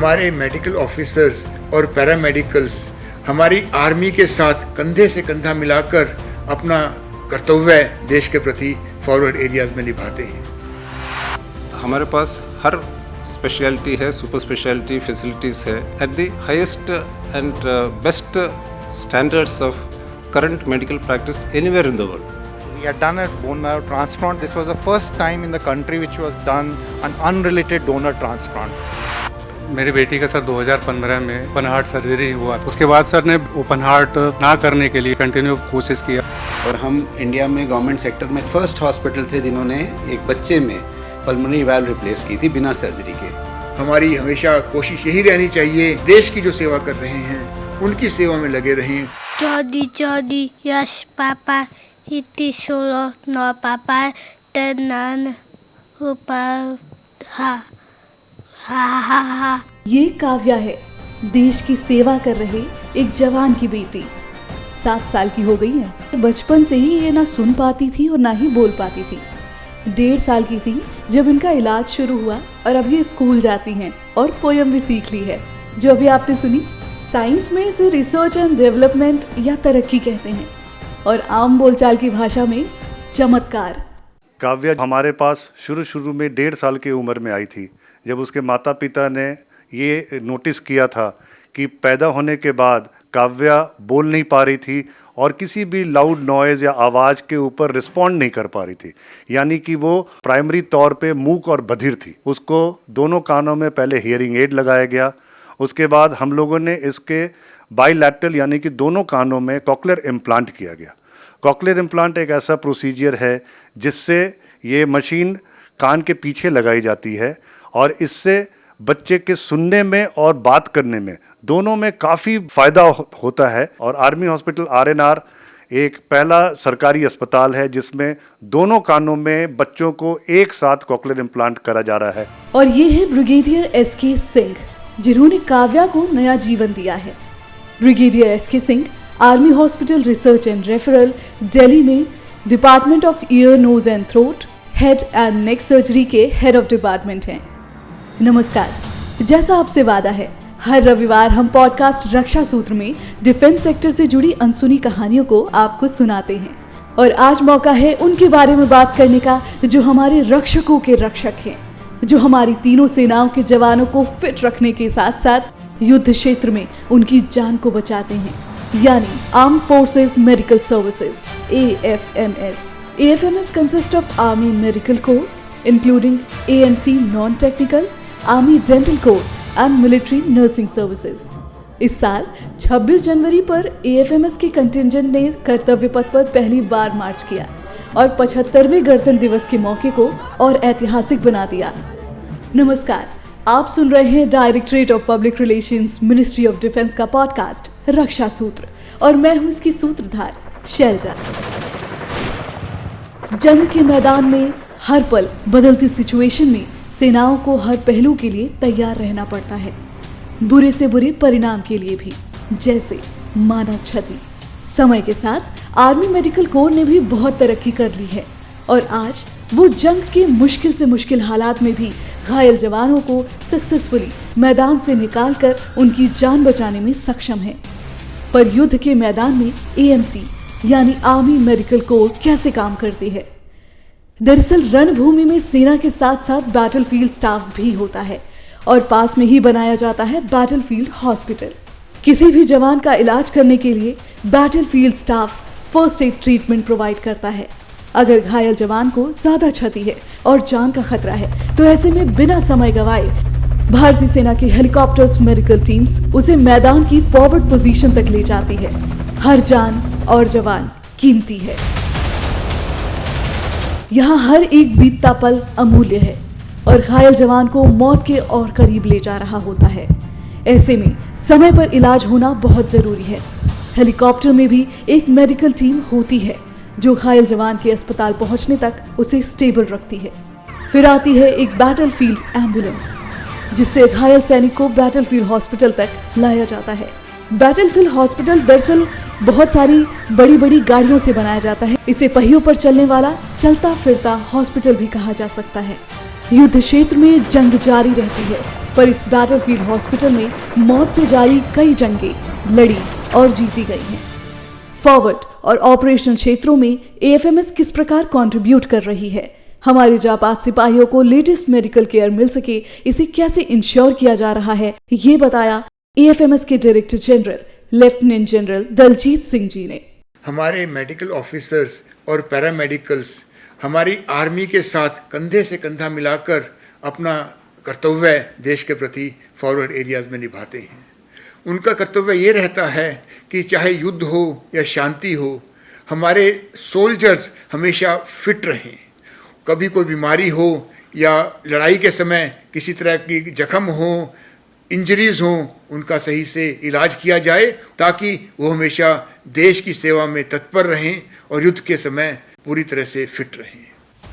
हमारे medical officers और paramedicals हमारी आर्मी के साथ कंधे से कंधा मिलाकर अपना कर्तव्य देश के प्रति फॉरवर्ड एरियाज में निभाते हैं। हमारे पास हर स्पेशलिटी है, सुपर स्पेशलिटी फैसिलिटीज़ है at the highest and best standards of current medical practice anywhere in the world. We had done a bone marrow transplant. This was the first time in the country which was done an unrelated donor transplant. मेरी बेटी का sir 2015 में open heart surgery हुआ। उसके बाद sir ने open heart ना करने के लिए कंटिन्यू कोशिश किया। और हम इंडिया में गवर्नमेंट सेक्टर में फर्स्ट हॉस्पिटल थे जिन्होंने एक बच्चे में पल्मोनरी वाल्व रिप्लेस की थी बिना सर्जरी के। हमारी हमेशा कोशिश यही रहनी चाहिए, देश की जो सेवा कर रहे हैं उनकी सेवा में लगे रहें। Jody, yes papa, iti solo no papa, tenan upa ha। ये काव्या है, देश की सेवा कर रहे एक जवान की बेटी। 7 साल की हो गई है। बचपन से ही ये ना सुन पाती थी और ना ही बोल पाती थी। 1.5 साल की थी जब इनका इलाज शुरू हुआ और अभी स्कूल जाती हैं और पोयम भी सीख ली है, जो अभी आपने सुनी। साइंस में इसे रिसर्च एंड डेवलपमेंट या तरक्की कहते हैं और आम बोलचाल की भाषा में चमत्कार। काव्या हमारे पास शुरू में 1.5 साल की उम्र में आई थी, जब उसके माता पिता ने ये नोटिस किया था कि पैदा होने के बाद काव्या बोल नहीं पा रही थी और किसी भी लाउड नॉइज़ या आवाज़ के ऊपर रिस्पॉन्ड नहीं कर पा रही थी, यानी कि वो प्राइमरी तौर पे मूक और बधिर थी। उसको दोनों कानों में पहले हियरिंग एड लगाया गया, उसके बाद हम लोगों ने इसके बाइलैटरल यानी कि दोनों कानों में कॉक्लियर इम्प्लांट किया गया। कॉक्लियर इम्प्लांट एक ऐसा प्रोसीजर है जिससे ये मशीन कान के पीछे लगाई जाती है और इससे बच्चे के सुनने में और बात करने में दोनों में काफ़ी फ़ायदा होता है। और आर्मी हॉस्पिटल RNR एक पहला सरकारी अस्पताल है जिसमें दोनों कानों में बच्चों को एक साथ कॉक्लियर इम्प्लांट करा जा रहा है। और ये है ब्रिगेडियर SK सिंह, जिन्होंने काव्या को नया जीवन दिया है। Brigadier SK Singh army hospital research and referral Delhi में department of ear nose and throat head and neck surgery के हेड ऑफ डिपार्टमेंट हैं। नमस्कार, जैसा आपसे वादा है, हर रविवार हम पॉडकास्ट रक्षा सूत्र में डिफेंस सेक्टर से जुड़ी अनसुनी कहानियों को आपको सुनाते हैं और आज मौका है उनके बारे में बात करने का जो हमारे रक्षकों के रक्षक हैं, जो हमारी तीनों सेनाओं के जवानों को फिट रखने के साथ साथ युद्ध क्षेत्र में उनकी जान को बचाते हैं, यानी arm forces medical services AFMS। AFMS consists of Army Medical Corps, including AMC Non-Technical, Army Dental Corps and Military Nursing Services। इस साल 26 जनवरी पर AFMS के कंटिंजेंट ने कर्तव्य पथ पर पहली बार मार्च किया और 75वें गणतंत्र दिवस के मौके को और ऐतिहासिक बना दिया। नमस्कार, आप सुन रहे हैं directorate of public relations, ministry of defence का पॉडकास्ट रक्षा सूत्र और मैं हूं इसकी सूत्रधार शैलजा। जंग के मैदान में हर पल बदलती सिचुएशन में सेनाओं को हर पहलू के लिए तैयार रहना पड़ता है, बुरे से बुरे परिणाम के लिए भी, जैसे मानव क्षति। समय के साथ आर्मी मेडिकल कोर ने भी बहुत तरक्की कर ली है और आज वो जंग के मुश्किल से मुश्किल हालात में भी घायल जवानों को सक्सेसफुली मैदान से निकालकर उनकी जान बचाने में सक्षम है। पर युद्ध के मैदान में AMC यानी आर्मी मेडिकल कोर कैसे काम करती है? दरअसल रणभूमि में सेना के साथ साथ बैटलफील्ड स्टाफ भी होता है और पास में ही बनाया जाता है बैटलफील्ड हॉस्पिटल। किसी भी जवान का इलाज करने के लिए battlefield staff first aid treatment provide करता है। अगर घायल जवान को ज्यादा क्षति है और जान का खतरा है तो ऐसे में बिना समय गवाए भारतीय सेना की हेलीकॉप्टर्स मेडिकल टीम्स उसे मैदान की फॉरवर्ड पोजीशन तक ले जाती है। हर जान और जवान कीमती है। यहाँ हर एक बीतता पल अमूल्य है और घायल जवान को मौत के और करीब ले जा रहा होता है। ऐसे में समय पर इलाज होना बहुत जरूरी है। हेलीकॉप्टर में भी एक मेडिकल टीम होती है जो घायल जवान के अस्पताल पहुंचने तक उसे स्टेबल रखती है। फिर आती है एक बैटलफील्ड एम्बुलेंस जिससे घायल सैनिक को बैटलफील्ड हॉस्पिटल तक लाया जाता है। बैटलफील्ड हॉस्पिटल दरअसल बहुत सारी बड़ी बड़ी गाड़ियों से बनाया जाता है। इसे पहियों पर चलने वाला चलता फिरता हॉस्पिटल भी कहा जा सकता है। युद्ध क्षेत्र में जंग जारी रहती है, पर इस बैटलफील्ड हॉस्पिटल में मौत से जारी कई जंगें लड़ी और जीती गई हैं। फॉरवर्ड और ऑपरेशनल क्षेत्रों में एएफएमएस किस प्रकार कंट्रीब्यूट कर रही है, हमारे जाबाज सिपाहियों को लेटेस्ट मेडिकल केयर मिल सके, इसे कैसे इंश्योर किया जा रहा है, ये बताया एएफएमएस के director general lieutenant general Daljit Singh ji ने। हमारे मेडिकल ऑफिसर्स और पैरामेडिकल्स हमारी आर्मी के साथ कंधे से कंधा मिलाकर अपना कर्तव्य देश के प्रति फॉरवर्ड एरियाज़ में निभाते हैं। उनका कर्तव्य ये रहता है कि चाहे युद्ध हो या शांति हो, हमारे सोल्जर्स हमेशा फिट रहें। कभी कोई बीमारी हो या लड़ाई के समय किसी तरह की जख्म हो, इंजरीज हों, उनका सही से इलाज किया जाए ताकि वो हमेशा देश की सेवा में तत्पर रहें और युद्ध के समय पूरी तरह से फिट रहें।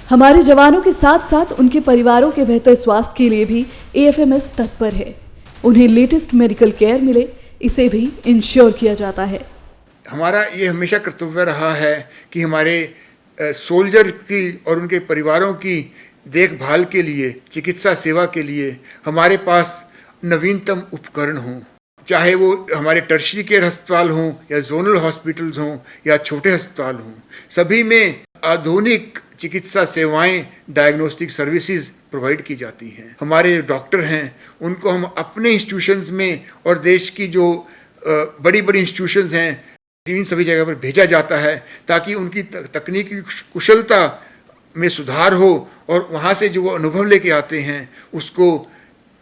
हमारे जवानों के साथ साथ उनके परिवारों के बेहतर स्वास्थ्य के लिए भी एएफएमएस तत्पर है। उन्हें लेटेस्ट मेडिकल केयर मिले, इसे भी इंश्योर किया जाता है। हमारा ये हमेशा कर्तव्य रहा है कि हमारे सोल्जर की और उनके परिवारों की देखभाल के लिए, चिकित्सा सेवा के लिए हमारे पास नवीनतम उपकरण हों, चाहे वो हमारे टर्शरी केयर अस्पताल हों या जोनल हॉस्पिटल्स हों या छोटे अस्पताल हों, सभी में आधुनिक चिकित्सा सेवाएं, डायग्नोस्टिक सर्विसेज प्रोवाइड की जाती हैं। हमारे डॉक्टर हैं, उनको हम अपने इंस्टीट्यूशंस में और देश की जो बड़ी बड़ी इंस्टीट्यूशंस हैं, इन सभी जगह पर भेजा जाता है ताकि उनकी तकनीकी कुशलता में सुधार हो और वहाँ से जो वो अनुभव लेके आते हैं उसको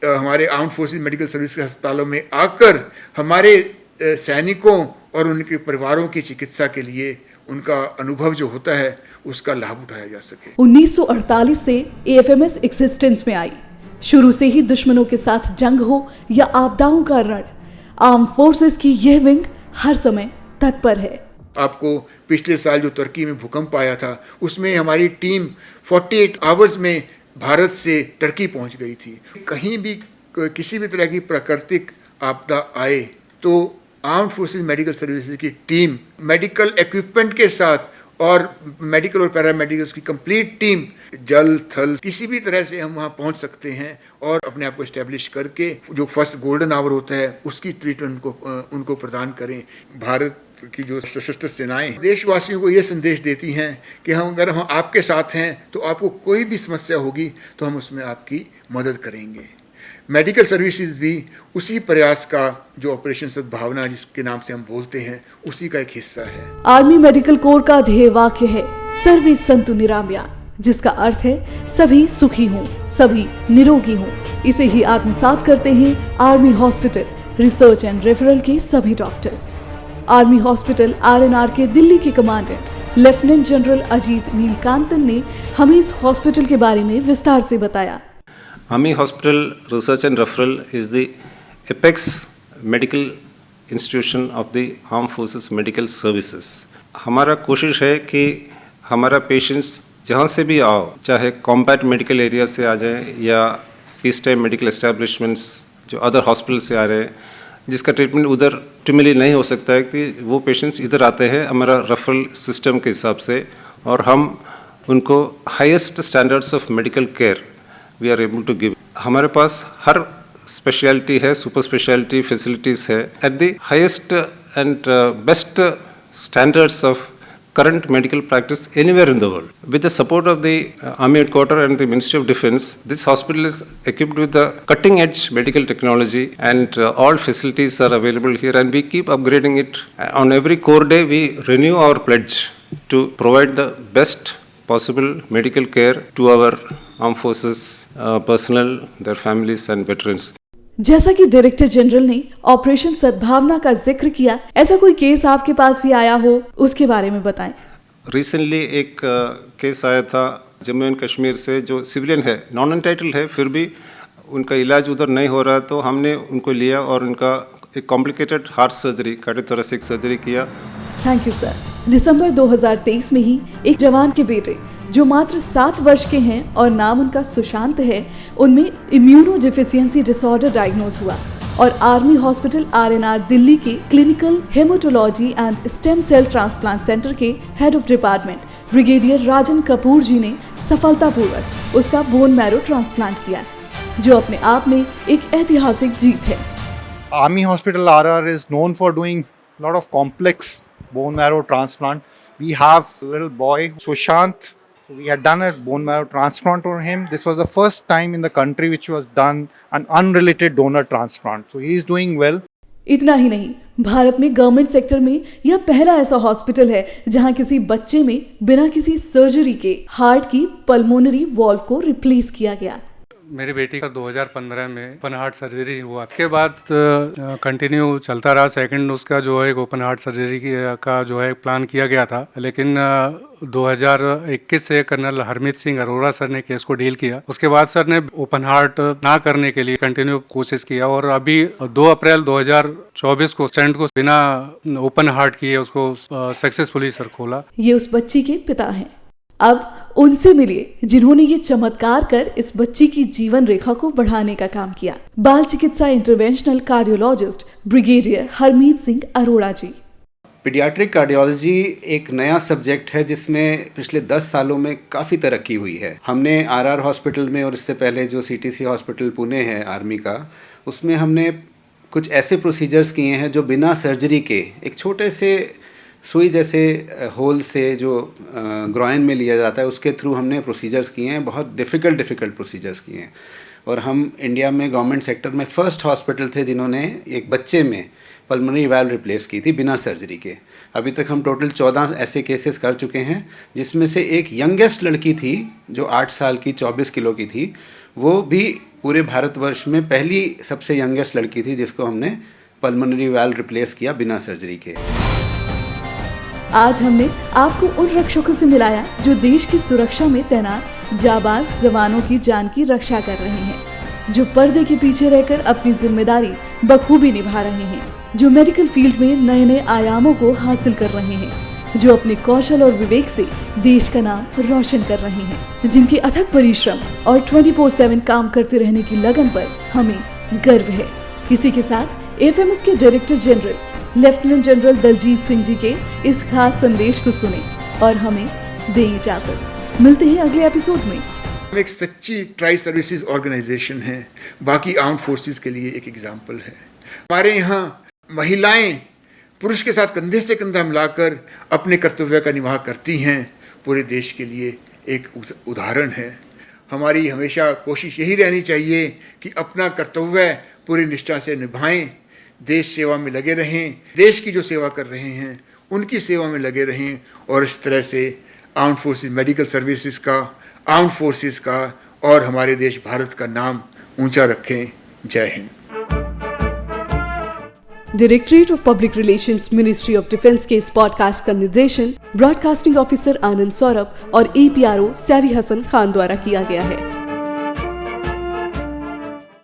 हमारे आर्म्ड फोर्सेस मेडिकल सर्विस के अस्पतालों में आकर हमारे सैनिकों और उनके परिवारों की चिकित्सा के लिए उनका अनुभव जो होता है उसका लाभ उठाया जा सके। 1948 से एएफएमएस एक्सिस्टेंस में आई। शुरू से ही दुश्मनों के साथ जंग हो या आपदाओं का रण, आर्म फोर्सेस की यह विंग हर समय तत्पर है। आपको पिछले साल जो तुर्की में भूकंप आया था उसमें हमारी टीम 48 आवर्स में भारत से टर्की पहुंच गई थी। कहीं भी किसी भी तरह की प्राकृतिक आपदा आए तो आर्म्ड फोर्सेस मेडिकल सर्विसेज की टीम मेडिकल इक्विपमेंट के साथ और मेडिकल और पैरामेडिकल्स की कंप्लीट टीम जल थल किसी भी तरह से हम वहाँ पहुँच सकते हैं और अपने आप को इस्टेब्लिश करके जो फर्स्ट गोल्डन आवर होता है उसकी ट्रीटमेंट उनको प्रदान करें। भारत की जो सशस्त्र सेनाएं देशवासियों को ये संदेश देती हैं कि अगर हम आपके साथ हैं तो आपको कोई भी समस्या होगी तो हम उसमें आपकी मदद करेंगे। मेडिकल सर्विसेज भी उसी प्रयास का जो ऑपरेशन सद्भावना जिसके नाम से हम बोलते हैं उसी का एक हिस्सा है। आर्मी मेडिकल कोर का ध्येय वाक्य है सर्वे संतु निरामया, जिसका अर्थ है सभी सुखी हों, सभी निरोगी हों। इसे ही आत्मसात करते हैं army hospital research and referral के सभी डॉक्टर्स। आर्मी हॉस्पिटल आरएनआर के दिल्ली के commandant lieutenant general Ajit Neelakantan ने हमें इस हॉस्पिटल के बारे में विस्तार से बताया। Army Hospital Research and Referral is the apex medical institution of the Armed Forces Medical Services. हमारा कोशिश है कि हमारा पेशेंट्स जहाँ से भी आओ, चाहे कॉम्बैट मेडिकल एरिया से आ जाए या पीस टाइम मेडिकल एस्टेब्लिशमेंट्स जो अदर हॉस्पिटल से आ रहे हैं, जिसका ट्रीटमेंट उधर ऑप्टिमली नहीं हो सकता है कि वो पेशेंट्स इधर आते हैं हमारा रेफरल सिस्टम के हिसाब से और हम उनको highest standards of medical care we are able to give. हमारे पास हर स्पेशलिटी है, सुपर स्पेशलिटी फैसिलिटीज़ है at the highest and best standards of current medical practice anywhere in the world. With the support of the Army Headquarters and the Ministry of Defence, this hospital is equipped with the cutting edge medical technology and all facilities are available here and we keep upgrading it. On every core day we renew our pledge to provide the best possible medical care to our armed forces personnel, their families and veterans. जैसा कि director general ने operation सद्भावना का जिक्र किया, ऐसा कोई case आपके पास भी आया हो उसके बारे में बताएं। रिसेंटली एक केस आया था जम्मू एंड कश्मीर से जो सिविलियन है, नॉन एंटाइटल्ड है, फिर भी उनका इलाज उधर नहीं हो रहा तो हमने उनको लिया और उनका एक complicated heart surgery, cardiothoracic surgery किया। Thank you sir. दिसंबर 2023 में ही एक जवान के बेटे जो मात्र 7 वर्ष के हैं और नाम उनका सुशांत है, उनमें इम्यूनो डिफिशियंसी डिसऑर्डर डायग्नोज हुआ और आर्मी हॉस्पिटल आरएनआर दिल्ली के clinical haematology and stem cell transplant centre के head of department brigadier Rajan Kapoor ji ने सफलतापूर्वक उसका बोन मैरो ट्रांसप्लांट किया, जो अपने आप में एक ऐतिहासिक जीत है। Army Hospital RR is known for doing a lot of complex bone marrow transplant. We have a little boy, Sushant. So we had done a bone marrow transplant for him. This was the first time in the country which was done an unrelated donor transplant. So he is doing well. इतना ही नहीं, भारत में government sector में यह पहला ऐसा hospital है जहां किसी बच्चे में बिना किसी सर्जरी के हार्ट की पल्मोनरी वॉल्व को रिप्लेस किया गया। मेरी बेटी का 2015 में ओपन हार्ट सर्जरी हुआ, उसके बाद कंटिन्यू चलता रहा। सेकंड उसका जो है ओपन हार्ट सर्जरी का जो है प्लान किया गया था, लेकिन 2021 से कर्नल हरमीत सिंह अरोड़ा सर ने केस को डील किया। उसके बाद सर ने ओपन हार्ट ना करने के लिए कंटिन्यू कोशिश किया और अभी 2 अप्रैल 2024 को स्टेंट को बिना ओपन हार्ट किए उसको सक्सेसफुली सर खोला। ये उस बच्ची के पिता हैं। अब उनसे मिलिए जिन्होंने ये चमत्कार कर इस बच्ची की जीवन रेखा को बढ़ाने का काम किया। बाल चिकित्सा interventional cardiologist brigadier Harmeet Singh Arora ji. Paediatric cardiology एक नया सब्जेक्ट है जिसमें पिछले 10 सालों में काफ़ी तरक्की हुई है। हमने आरआर हॉस्पिटल में और इससे पहले जो सीटीसी हॉस्पिटल पुणे है आर्मी का, उसमें हमने कुछ ऐसे प्रोसीजर्स किए हैं जो बिना सर्जरी के एक छोटे से सुई जैसे होल से जो ग्रॉइन में लिया जाता है उसके थ्रू हमने प्रोसीजर्स किए हैं। बहुत डिफ़िकल्ट प्रोसीजर्स किए हैं और हम इंडिया में गवर्नमेंट सेक्टर में फर्स्ट हॉस्पिटल थे जिन्होंने एक बच्चे में पल्मोनरी वाल्व रिप्लेस की थी बिना सर्जरी के। अभी तक हम टोटल 14 ऐसे केसेस कर चुके हैं, जिसमें से एक यंगेस्ट लड़की थी जो 8 साल की 24 किलो की थी। वो भी पूरे भारतवर्ष में पहली सबसे यंगेस्ट लड़की थी जिसको हमने पल्मोनरी वाल्व रिप्लेस किया बिना सर्जरी के। आज हमने आपको उन रक्षकों से मिलाया जो देश की सुरक्षा में तैनात जाबाज जवानों की जान की रक्षा कर रहे हैं, जो पर्दे के पीछे रहकर अपनी जिम्मेदारी बखूबी निभा रहे हैं, जो मेडिकल फील्ड में नए नए आयामों को हासिल कर रहे हैं, जो अपने कौशल और विवेक से देश का नाम रोशन कर रहे हैं, जिनके अथक परिश्रम और 24/7 काम करते रहने की लगन पर हमें गर्व है। इसी के साथ एफएमएस के director general lieutenant general Daljit Singh ji के इस खास संदेश को सुने और हमें दें इजाजत। मिलते हैं अगले एपिसोड में। हम एक सच्ची ट्राई सर्विसेज ऑर्गेनाइजेशन है, बाकी आर्म फोर्सेस के लिए एक एग्जाम्पल है। हमारे यहाँ महिलाएं पुरुष के साथ कंधे से कंधा मिलाकर अपने कर्तव्य का निर्वाह करती हैं, पूरे देश के लिए एक उदाहरण है। हमारी हमेशा कोशिश यही रहनी चाहिए कि अपना कर्तव्य पूरी निष्ठा से निभाएं, देश सेवा में लगे रहें, देश की जो सेवा कर रहे हैं उनकी सेवा में लगे रहें और इस तरह से आर्म्ड फोर्सेस, मेडिकल सर्विसेज का, आर्म्ड फोर्सेस का और हमारे देश भारत का नाम ऊंचा रखें। जय Hind. Directorate of public relations, ministry of defence के इस पॉडकास्ट का निर्देशन ब्रॉडकास्टिंग ऑफिसर आनंद सौरभ और APRO सैवी हसन खान द्वारा किया गया है।